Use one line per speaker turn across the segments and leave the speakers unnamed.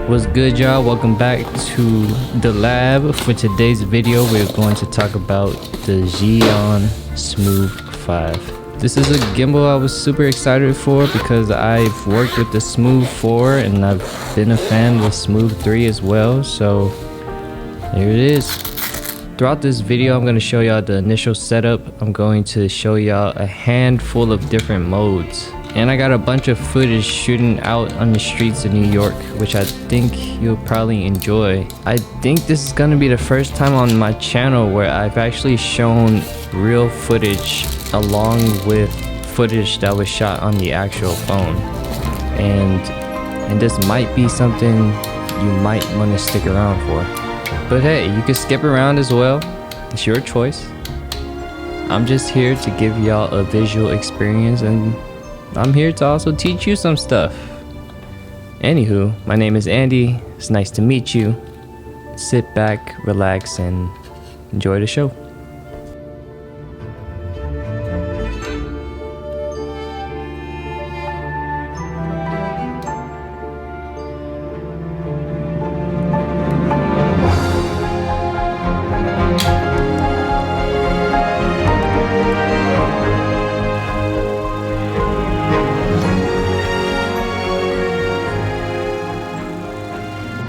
What's good, y'all? Welcome back to the lab. For today's video, we're going to talk about the Zhiyun Smooth 5. This is a gimbal I was super excited for because I've worked with the Smooth 4 and I've been a fan of the Smooth 3 as well, so here it is. Throughout this video, I'm going to show y'all the initial setup. I'm going to show y'all a handful of different modes. And I got a bunch of footage shooting out on the streets of New York, which I think you'll probably enjoy. I think this is going to be the first time on my channel where I've actually shown real footage along with footage that was shot on the actual phone. And this might be something you might want to stick around for. But hey, you can skip around as well. It's your choice. I'm just here to give y'all a visual experience, and I'm here to also teach you some stuff. Anywho, my name is Andy. It's nice to meet you. Sit back, relax, and enjoy the show.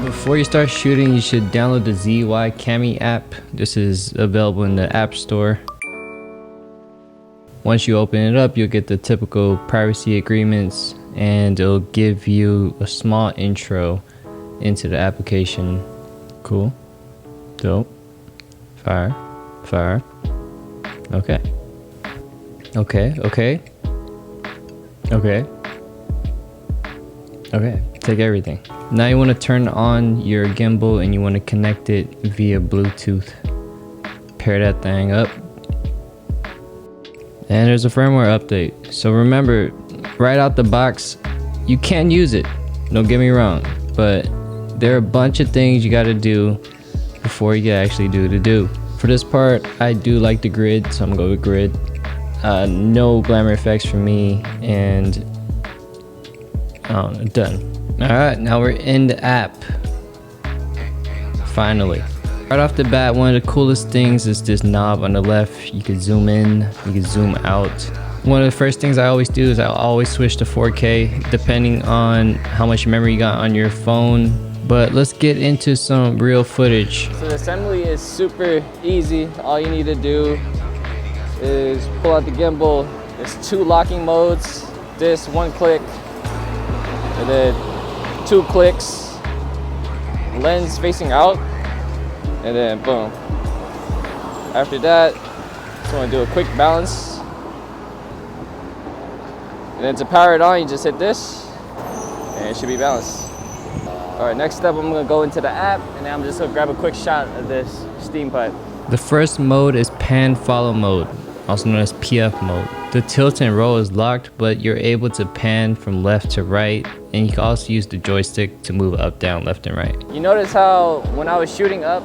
Before you start shooting, you should download the ZY app. This is available in the App Store. Once you open it up, you'll get the typical privacy agreements, and it'll give you a small intro into the application. Cool. Dope. Fire. Fire. Okay. Okay. Okay. Okay. Okay. Take everything. Now you want to turn on your gimbal and you want to connect it via Bluetooth. Pair that thing up. And there's a firmware update. So remember, right out the box, you can use it. Don't get me wrong. But there are a bunch of things you got to do before you can actually do the do. For this part, I do like the grid, so I'm going to go with grid. No glamour effects for me, and done. Alright, now we're in the app. Finally. Right off the bat, one of the coolest things is this knob on the left. You can zoom in, you can zoom out. One of the first things I always do is I'll always switch to 4K depending on how much memory you got on your phone. But let's get into some real footage. So the assembly is super easy. All you need to do is pull out the gimbal. There's 2 locking modes. This, 1 click, and then 2 clicks, lens facing out, and then boom. After that, just want to do a quick balance, and then to power it on, you just hit this and it should be balanced. All right, next step, I'm going to go into the app, and then I'm just going to grab a quick shot of this steam pipe. The first mode is pan follow mode, also known as PF mode. The tilt and roll is locked, but you're able to pan from left to right, and you can also use the joystick to move up, down, left, and right. You notice how when I was shooting up,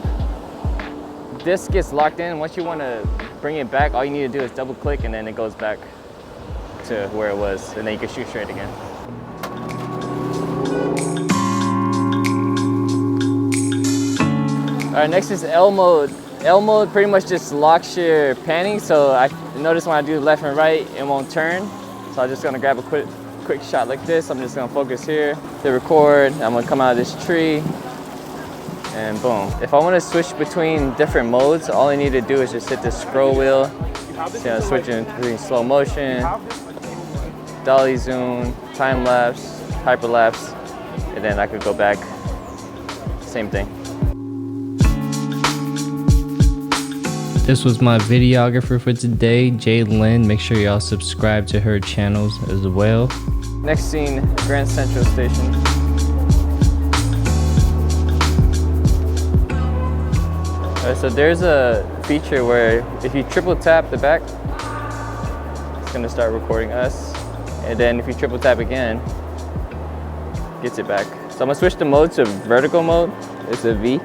this gets locked in. Once you want to bring it back, all you need to do is double click, and then it goes back to where it was, and then you can shoot straight again. All right, next is L mode. L mode pretty much just locks your panning, so I notice when I do left and right, it won't turn. So I'm just gonna grab a quick shot like this. I'm just gonna focus here, hit record. I'm gonna come out of this tree, and boom. If I wanna switch between different modes, all I need to do is just hit the scroll wheel. So switching between slow motion, dolly zoom, time lapse, hyperlapse, and then I could go back, same thing. This was my videographer for today, JLINHH. Make sure y'all subscribe to her channels as well. Next scene, Grand Central Station. Alright, so there's a feature where if you triple tap the back, it's gonna start recording us. And then if you triple tap again, it gets it back. So I'm gonna switch the mode to vertical mode. It's a V.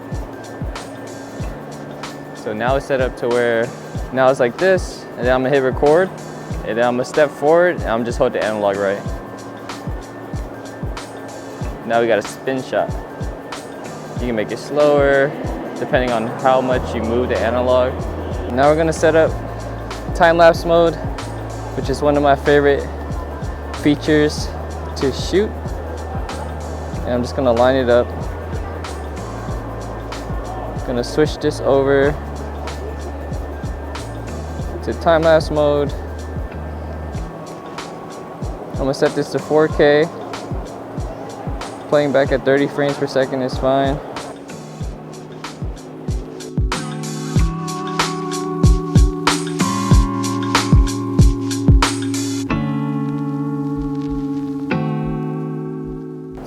So now it's set up to where, now it's like this, and then I'm gonna hit record, and then I'm gonna step forward, and I'm just hold the analog right. Now we got a spin shot. You can make it slower depending on how much you move the analog. Now we're gonna set up time-lapse mode, which is one of my favorite features to shoot. And I'm just gonna line it up. Gonna switch this over to time-lapse mode. I'm gonna set this to 4K. Playing back at 30 frames per second is fine.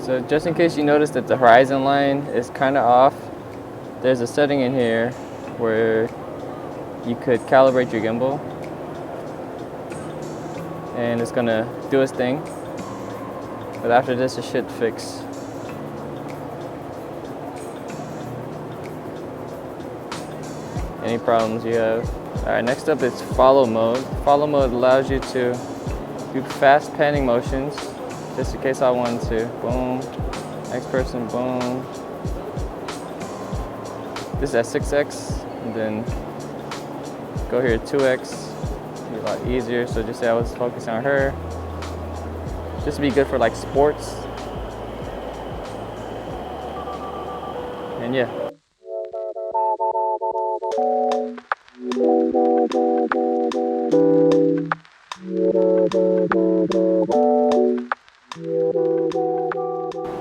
So just in case you notice that the horizon line is kind of off, there's a setting in here where you could calibrate your gimbal and it's gonna do its thing. But after this, it should fix. Any problems you have. All right, next up is follow mode. Follow mode allows you to do fast panning motions, just in case I wanted to. Boom, next person, boom. This is at 6x, and then go here 2x. Be a lot easier. So just say I was focusing on her. This would be good for like sports. And yeah.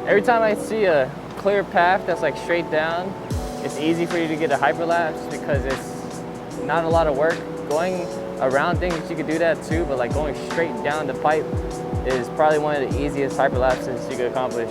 Every time I see a clear path that's like straight down, it's easy for you to get a hyperlapse because it's not a lot of work. Going around things, you could do that too, but like going straight down the pipe is probably one of the easiest hyperlapses you could accomplish.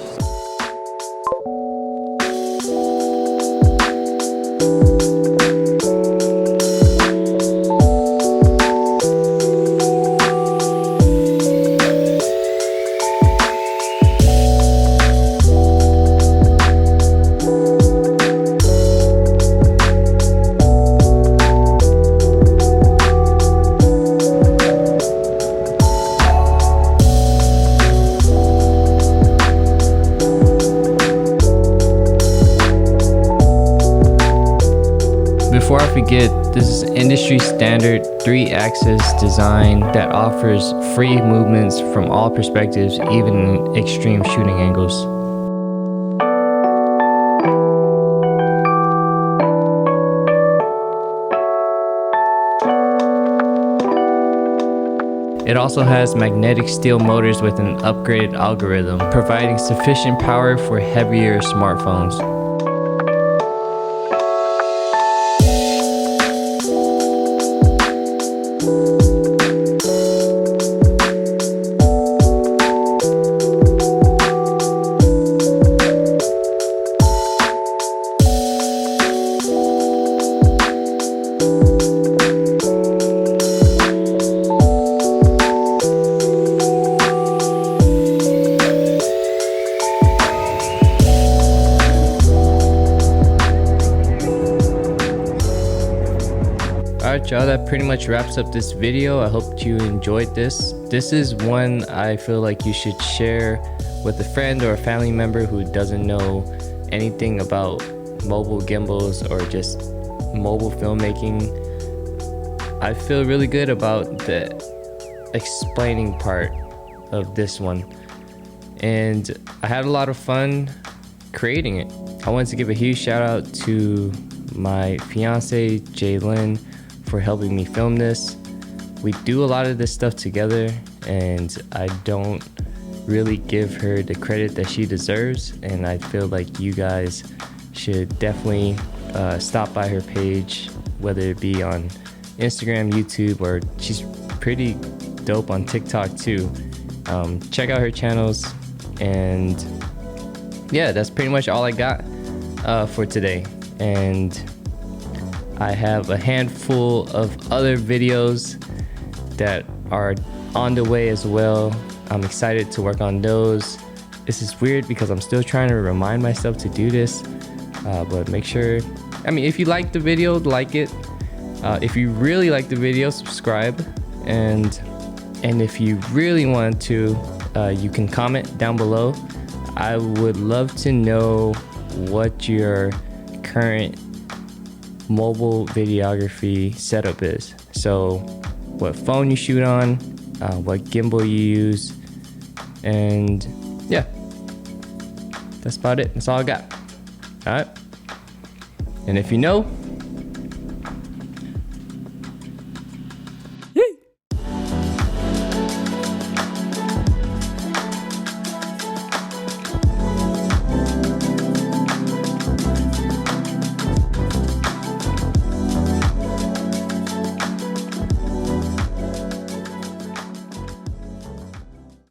Before I forget, this is industry standard 3-axis design that offers free movements from all perspectives, even in extreme shooting angles. It also has magnetic steel motors with an upgraded algorithm, providing sufficient power for heavier smartphones. Alright y'all, that pretty much wraps up this video. I hope you enjoyed this. This is one I feel like you should share with a friend or a family member who doesn't know anything about mobile gimbals or just mobile filmmaking. I feel really good about the explaining part of this one, and I had a lot of fun creating it. I wanted to give a huge shout out to my fiance JLINHH for helping me film this. We do a lot of this stuff together and I don't really give her the credit that she deserves, and I feel like you guys should definitely stop by her page, whether it be on Instagram, YouTube, or she's pretty dope on TikTok too. Check out her channels, and yeah, that's pretty much all I got for today. And I have a handful of other videos that are on the way as well. I'm excited to work on those. This is weird because I'm still trying to remind myself to do this, but make sure, I mean, if you like the video, like it. If you really like the video, subscribe, and if you really want to, you can comment down below. I would love to know what your current mobile videography setup is. So what phone you shoot on, what gimbal you use, and yeah, that's about it. That's all I got. All right. And if you know,